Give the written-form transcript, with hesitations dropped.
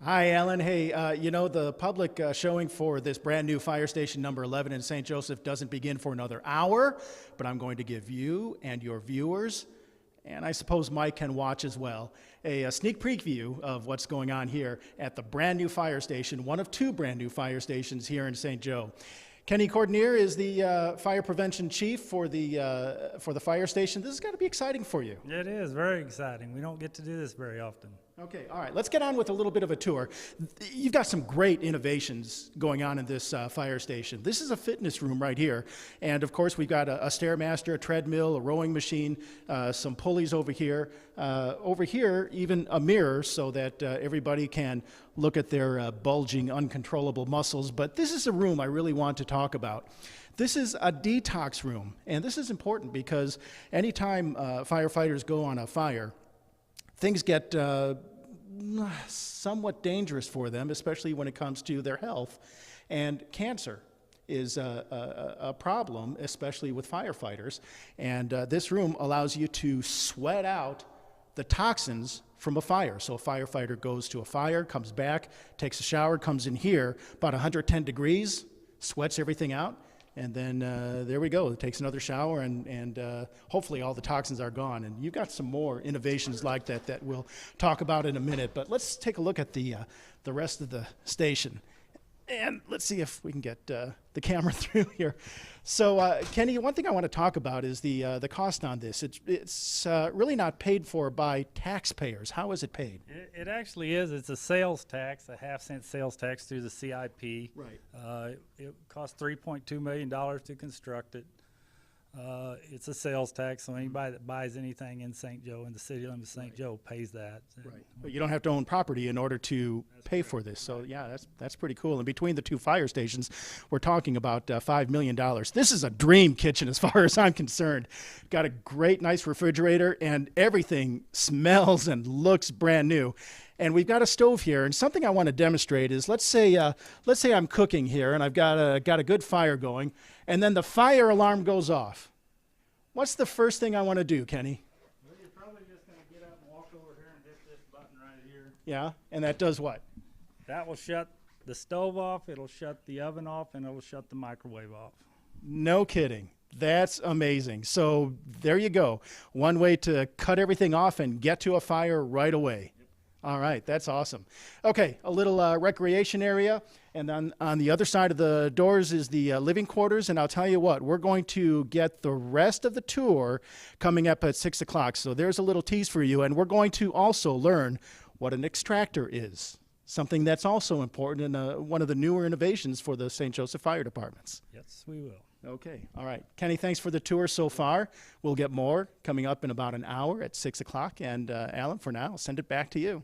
Hi, Alan. Hey, the public showing for this brand new fire station number 11 in St. Joseph doesn't begin for another hour, but I'm going to give you and your viewers, and I suppose Mike can watch as well, a sneak preview of what's going on here at the brand new fire station, one of two brand new fire stations here in St. Joe. Kenny Cordonier is the fire prevention chief for the fire station. This is going to be exciting for you. It is very exciting. We don't get to do this very often. Okay, all right, let's get on with a little bit of a tour. You've got some great innovations going on in this fire station. This is a fitness room right here, and of course we've got a Stairmaster, a treadmill, a rowing machine, some pulleys over here. Over here, even a mirror so that everybody can look at their bulging, uncontrollable muscles. But this is a room I really want to talk about. This is a detox room, and this is important because anytime firefighters go on a fire, things get somewhat dangerous for them, especially when it comes to their health. And cancer is a problem, especially with firefighters. And this room allows you to sweat out the toxins from a fire. So a firefighter goes to a fire, comes back, takes a shower, comes in here, about 110 degrees, sweats everything out. And then there we go. It takes another shower, and hopefully all the toxins are gone. And you've got some more innovations like that that we'll talk about in a minute. But let's take a look at the rest of the station. And let's see if we can get the camera through here. So, Kenny, one thing I want to talk about is the cost on this. It's really not paid for by taxpayers. How is it paid? It actually is. It's a sales tax, a half-cent sales tax through the CIP. Right. It cost $3.2 million to construct it. It's a sales tax, so anybody that buys anything in St. Joe, in the city limits of St. Joe, pays that. Right. But you don't have to own property in order to pay for this. So yeah, that's pretty cool. And between the two fire stations, we're talking about $5 million. This is a dream kitchen as far as I'm concerned. Got a great, nice refrigerator, and everything smells and looks brand new. And we've got a stove here, and something I want to demonstrate is let's say I'm cooking here, and I've got a good fire going, and then the fire alarm goes off. What's the first thing I want to do, Kenny? Well, you're probably just going to get up and walk over here and hit this button right here. Yeah, and that does what? That will shut the stove off, it'll shut the oven off, and it'll shut the microwave off. No kidding. That's amazing. So there you go. One way to cut everything off and get to a fire right away. All right, that's awesome. Okay, a little recreation area, and then on the other side of the doors is the living quarters, and I'll tell you what, we're going to get the rest of the tour coming up at 6 o'clock, so there's a little tease for you, and we're going to also learn what an extractor is, something that's also important and one of the newer innovations for the St. Joseph Fire Departments. Yes, we will. Okay, all right. Kenny, thanks for the tour so far. We'll get more coming up in about an hour at 6 o'clock. And Alan, for now, I'll send it back to you.